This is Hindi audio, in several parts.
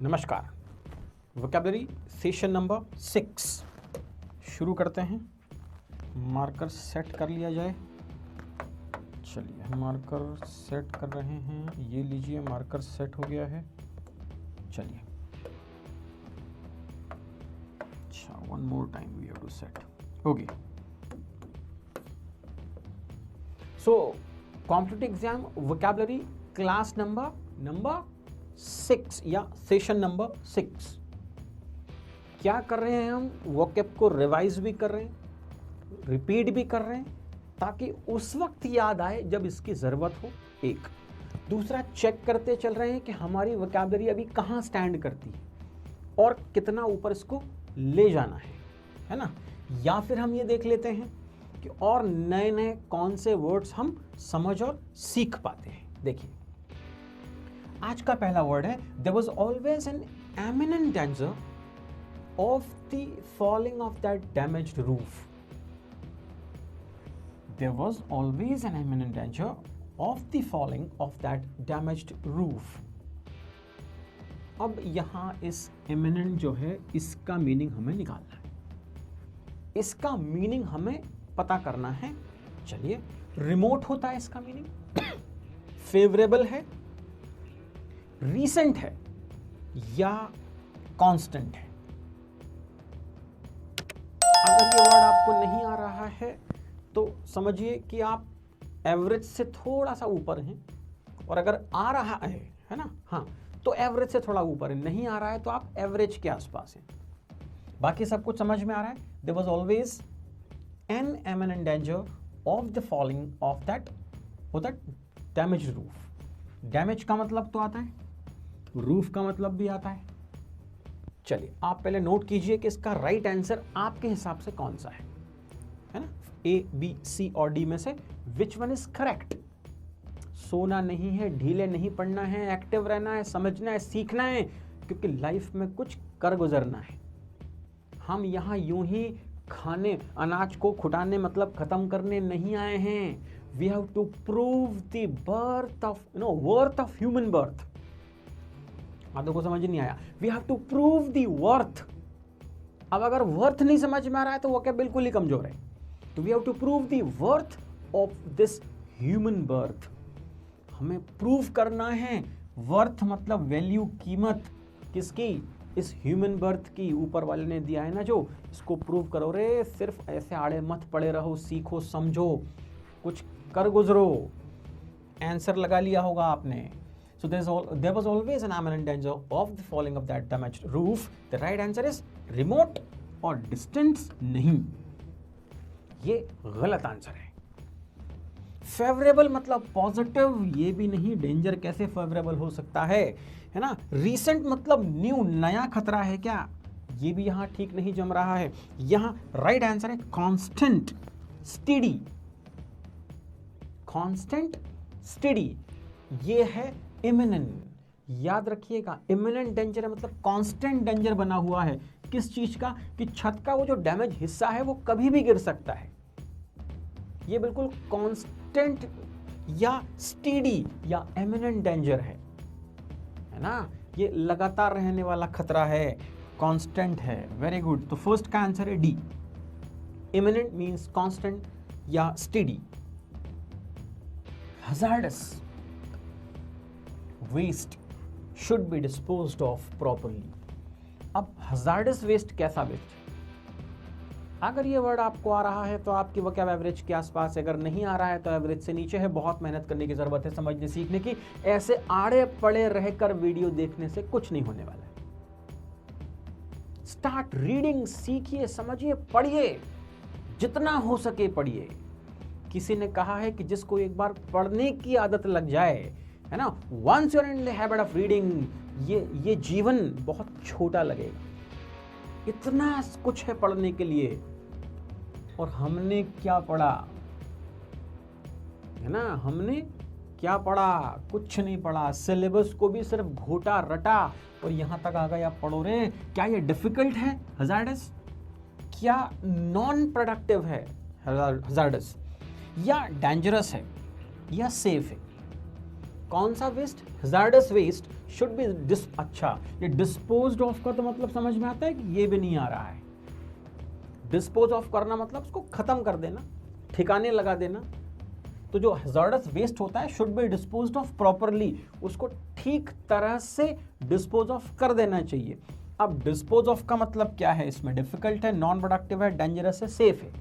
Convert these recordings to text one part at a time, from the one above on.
नमस्कार। वोकैबुलरी सेशन नंबर 6 शुरू करते हैं। मार्कर सेट कर लिया जाए। चलिए मार्कर सेट कर रहे हैं। ये लीजिए, मार्कर सेट हो गया है। चलिए, अच्छा, one more time we have to set. Okay, so competitive exam vocabulary class number 6 या सेशन नंबर 6। क्या कर रहे हैं हम? वोकैब को रिवाइज भी कर रहे हैं, रिपीट भी कर रहे हैं, ताकि उस वक्त याद आए जब इसकी ज़रूरत हो। एक दूसरा, चेक करते चल रहे हैं कि हमारी वोकैबुलरी अभी कहाँ स्टैंड करती है और कितना ऊपर इसको ले जाना है ना। या फिर हम ये देख लेते हैं कि और नए नए कौन से वर्ड्स हम समझ और सीख पाते हैं। देखिए, आज का पहला वर्ड है, there was always an eminent danger of the falling of that damaged roof. There was always an imminent danger of the falling of that damaged roof. अब यहाँ इस imminent जो है, इसका मीनिंग हमें निकालना है, इसका मीनिंग हमें पता करना है। चलिए, रिमोट होता है इसका मीनिंग, फेवरेबल है, रीसेंट है या कांस्टेंट है। अगर ये वर्ड आपको नहीं आ रहा है तो समझिए कि आप एवरेज से थोड़ा सा ऊपर हैं, और अगर आ रहा है ना, हाँ, तो एवरेज से थोड़ा ऊपर है। नहीं आ रहा है तो आप एवरेज के आसपास हैं। बाकी सब कुछ समझ में आ रहा है। There was always an imminent danger of the falling of that damaged roof. Damage का मतलब तो आता है, रूफ का मतलब भी आता है। चलिए, आप पहले नोट कीजिए कि इसका राइट आंसर आपके हिसाब से कौन सा है ना। ए, बी, सी और डी में से विच वन इज करेक्ट? सोना नहीं है, ढीले नहीं पड़ना है, एक्टिव रहना है, समझना है, सीखना है, क्योंकि लाइफ में कुछ कर गुजरना है। हम यहाँ यूं ही खाने, अनाज को खुटाने मतलब खत्म करने नहीं आए हैं। We have to prove the birth of worth of human birth. आधों को समझ नहीं आया। We have to prove the worth. अब अगर वर्थ नहीं समझ में आ रहा है तो वो क्या बिल्कुल ही कमजोर है। तो we have to prove the worth of this human birth. हमें प्रूव करना है। वर्थ मतलब वैल्यू, कीमत किसकी? इस ह्यूमन बर्थ की। ऊपर वाले ने दिया है ना जो, इसको प्रूव करो रे। सिर्फ ऐसे आड़े मत पड़े रहो, सीखो, समझो, कुछ कर गुजरो। आंसर लगा लिया होगा आपने। So there was always an imminent danger of the falling of that damaged roof. The right answer is remote और distance नहीं, ये गलत आंसर है। फेवरेबल मतलब पॉजिटिव, ये भी नहीं। डेंजर कैसे फेवरेबल हो सकता है ना। रीसेंट मतलब न्यू, नया खतरा है क्या? ये भी यहाँ ठीक नहीं जम रहा है। यहाँ राइट आंसर है कांस्टेंट, स्टेडी। कांस्टेंट, स्टेडी, ये है इमिनेंट। याद रखिएगा, इमिनेंट डेंजर है मतलब कांस्टेंट डेंजर बना हुआ है। किस चीज का? कि छत का वो जो डैमेज हिस्सा है वो कभी भी गिर सकता है। ये बिल्कुल कांस्टेंट या स्टेडी या इमिनेंट डेंजर है ना। ये लगातार रहने वाला खतरा है, कांस्टेंट है। Very good. तो फर्स्ट का आंसर है डी, इमिनेंट मींस कांस्टेंट या steady. Hazardous waste should be disposed of properly. अब हजार्डस वेस्ट कैसा वेस्ट? अगर ये वर्ड आपको आ रहा है तो आपकी वोकैब एवरेज के आसपास है, अगर नहीं आ रहा है तो एवरेज से नीचे है। बहुत मेहनत करने की जरूरत है समझने सीखने की। ऐसे आड़े पड़े रहकर वीडियो देखने से कुछ नहीं होने वाला है। स्टार्ट रीडिंग, सीखिए, समझिए, पढ़िए, जितना हो सके पढ़िए। किसी ने कहा है कि जिसको एक बार पढ़ने की आदत लग जाए, है ना, once you are in the habit of reading, ये जीवन बहुत छोटा लगेगा। इतना कुछ है पढ़ने के लिए, और हमने क्या पढ़ा है ना। हमने क्या पढ़ा? कुछ नहीं पढ़ा। सिलेबस को भी सिर्फ घोटा रटा और यहां तक आ गए आप पढ़ो रे। क्या ये डिफिकल्ट है हजार्डस? क्या नॉन प्रोडक्टिव है हजार्डस? या डेंजरस है या सेफ है। कौन सा waste? Hazardous waste should be अच्छा, ये डिस्पोज्ड ऑफ का तो मतलब समझ में आता है कि ये भी नहीं आ रहा है। डिस्पोज ऑफ करना मतलब उसको खत्म कर देना, ठिकाने लगा देना। तो जो हैजार्डस वेस्ट होता है should be disposed of properly, उसको ठीक तरह से डिस्पोज ऑफ कर देना चाहिए। अब डिस्पोज ऑफ का मतलब क्या है इसमें? डिफिकल्ट है, नॉन प्रोडक्टिव है, डेंजरस है, सेफ है।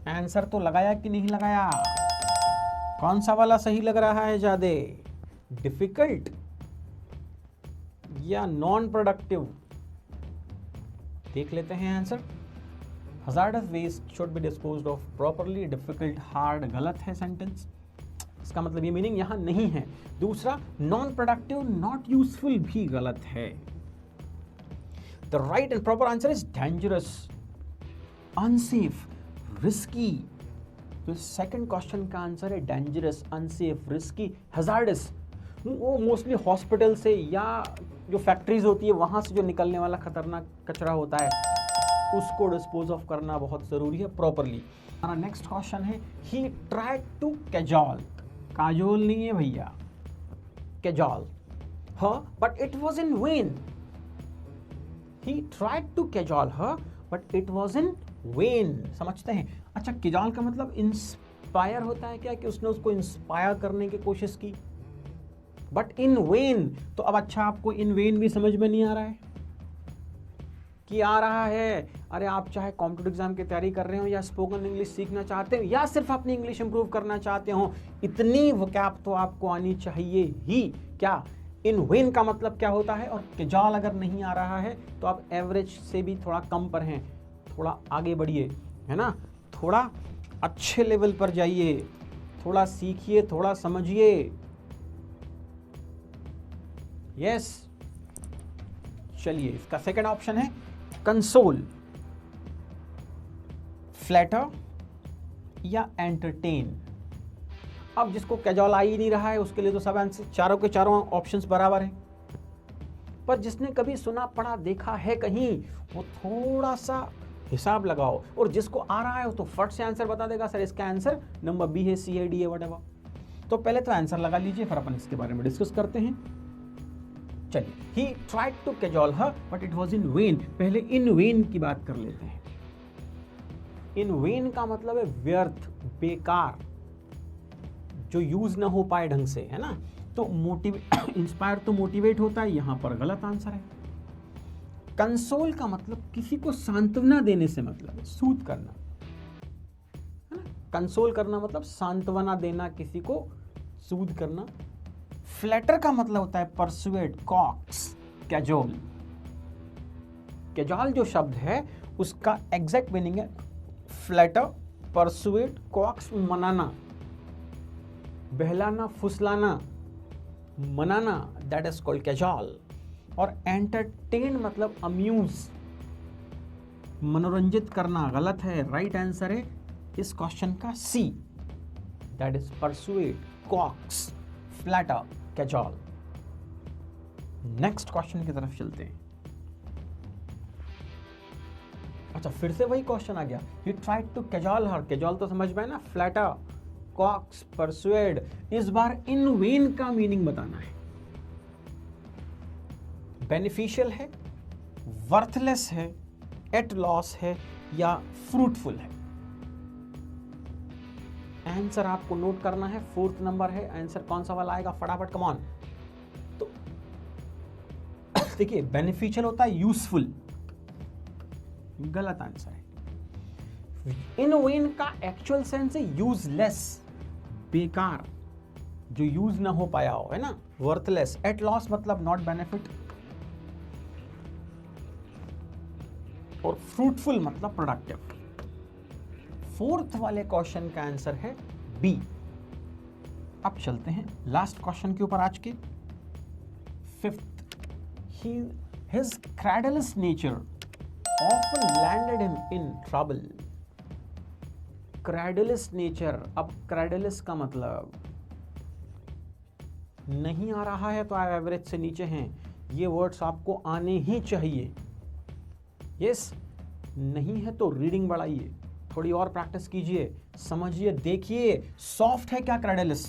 आंसर तो लगाया कि नहीं लगाया? कौन सा वाला सही लग रहा है ज्यादा? डिफिकल्ट या नॉन प्रोडक्टिव? देख लेते हैं answer. Hazardous waste should be disposed of properly, difficult, hard गलत है सेंटेंस। इसका मतलब ये मीनिंग यहां नहीं है। दूसरा नॉन प्रोडक्टिव, नॉट यूजफुल भी गलत है। The right and proper answer is dangerous, unsafe, risky. तो सेकंड क्वेश्चन का आंसर है डेंजरस, अनसेफ, रिस्की, हैजार्डस। वो मोस्टली हॉस्पिटल से या जो फैक्ट्रीज होती है वहां से जो निकलने वाला खतरनाक कचरा होता है उसको डिस्पोज ऑफ करना बहुत जरूरी है प्रॉपरली। हमारा नेक्स्ट क्वेश्चन है he tried to cajole. Kajol नहीं है भैया, कैजॉल। हाँ, but it was in vain. He tried to cajole her but it was in vain. समझते हैं? अच्छा, कैजॉल का मतलब इंस्पायर होता है क्या, कि उसने उसको इंस्पायर करने की कोशिश की। बट इन वेन, तो अब अच्छा आपको इन वेन भी समझ में नहीं आ रहा है कि आ रहा है? अरे आप चाहे कॉम्पिटिटिव एग्जाम की तैयारी कर रहे हो या स्पोकन इंग्लिश सीखना चाहते हो या सिर्फ अपनी इंग्लिश इंप्रूव करना चाहते हो, इतनी वोकैब तो आपको आनी चाहिए ही। क्या इन वेन का मतलब क्या होता है? और कैजॉल अगर नहीं आ रहा है तो आप एवरेज से भी थोड़ा कम पर हैं, थोड़ा आगे बढ़िए, है ना? थोड़ा अच्छे लेवल पर जाइए, थोड़ा सीखिए, थोड़ा समझिए। यस, चलिए इसका सेकंड ऑप्शन है कंसोल, फ्लैटर या एंटरटेन। अब जिसको कैजॉल आ ही नहीं रहा है उसके लिए तो सब आंसर, चारों के चारों ऑप्शंस बराबर हैं। पर जिसने कभी सुना पढ़ा देखा है कहीं, वो थोड़ा सा हिसाब लगाओ, और जिसको आ रहा है वो तो फट से आंसर बता देगा, सर इसका आंसर नंबर बी है, सी है, डी है, व्हाटएवर। तो पहले तो आंसर लगा लीजिए, फिर अपन इसके बारे में डिस्कस करते हैं। चलिए, he tried to cajole her but it was in vain. पहले इन वेन की बात कर लेते हैं। इन वेन का मतलब है व्यर्थ, बेकार, जो यूज ना हो पाए ढंग से, है ना? तो इंस्पायर तो मोटिवेट होता है, यहां पर गलत आंसर है। कंसोल का मतलब किसी को सांत्वना देने से मतलब है, सूद करना, है ना? कंसोल करना मतलब सांत्वना देना, किसी को सूद करना। फ्लैटर का मतलब होता है परसुएड, कॉक्स, कैजोल। कैजोल जो शब्द है उसका एग्जैक्ट मीनिंग है फ्लैटर, परसुएड, कॉक्स, मनाना, बहलाना, फुसलाना, मनाना, दैट इज कॉल्ड कैजोल। और एंटरटेन मतलब अम्यूज, मनोरंजित करना, गलत है। राइट आंसर है इस क्वेश्चन का C, that is persuade, coax, flatter, cajole. Next question की तरफ चलते हैं। अच्छा, फिर से वही क्वेश्चन आ गया, ही ट्राइड टू कैजॉल हर। कैजॉल तो समझ में है ना, फ्लैटर, कॉक्स, परसुएड। इस बार इन वेन का मीनिंग बताना है। बेनिफिशियल है, वर्थलेस है, एट लॉस है या फ्रूटफुल है। आंसर आपको नोट करना है, फोर्थ नंबर है आंसर। कौन सा वाला आएगा फटाफट, कम ऑन। तो देखिए, बेनिफिशियल होता है यूजफुल, गलत आंसर है। इन वेन का एक्चुअल सेंस है यूजलेस, बेकार, जो यूज ना हो पाया हो, है ना? वर्थलेस। एट लॉस मतलब नॉट बेनिफिट, और फ्रूटफुल मतलब प्रोडक्टिव। फोर्थ वाले क्वेश्चन का आंसर है बी। अब चलते हैं लास्ट क्वेश्चन के ऊपर आज के, fifth. His credulous nature often landed him in trouble. Credulous nature, अब क्रैडलस का मतलब नहीं आ रहा है तो आप एवरेज से नीचे हैं। ये वर्ड्स आपको आने ही चाहिए। यस, नहीं है तो रीडिंग बढ़ाइए, थोड़ी और प्रैक्टिस कीजिए, समझिए, देखिए सॉफ्ट है क्या क्रेडलिस,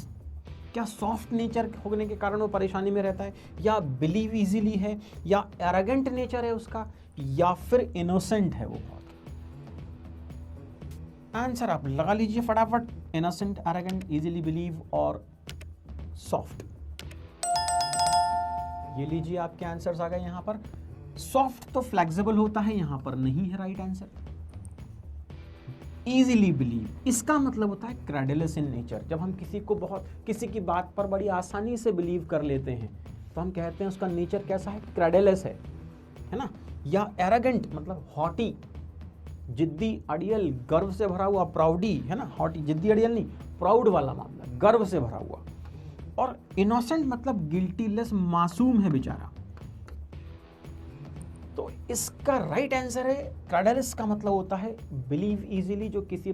क्या सॉफ्ट नेचर होने के कारण वो परेशानी में रहता है, या बिलीव इजीली है, या एरोगेंट नेचर है उसका, या फिर इनोसेंट है वो बहुत। आंसर आप लगा लीजिए फटाफट, इनोसेंट, एरोगेंट, इजीली बिलीव और सॉफ्ट। ये लीजिए आपके आंसर्स आ गए यहां पर। सॉफ्ट तो फ्लेक्सिबल होता है, यहां पर नहीं है राइट आंसर। इजीली बिलीव, इसका मतलब होता है क्रेडुलस इन नेचर। जब हम किसी की बात पर बड़ी आसानी से बिलीव कर लेते हैं तो हम कहते हैं उसका नेचर कैसा है, क्रेडुलस है ना। या एरोगेंट मतलब हॉटी, जिद्दी, अड़ियल, गर्व से भरा हुआ, प्राउडी है ना, हॉटी जिद्दी अड़ियल नहीं, प्राउड वाला मामला, गर्व से भरा हुआ। और इनोसेंट मतलब गिल्टीलेस, मासूम है बेचारा। तो इसका राइट आंसर है क्रेडुलस का मतलब होता है बिलीव इजीली, जो किसी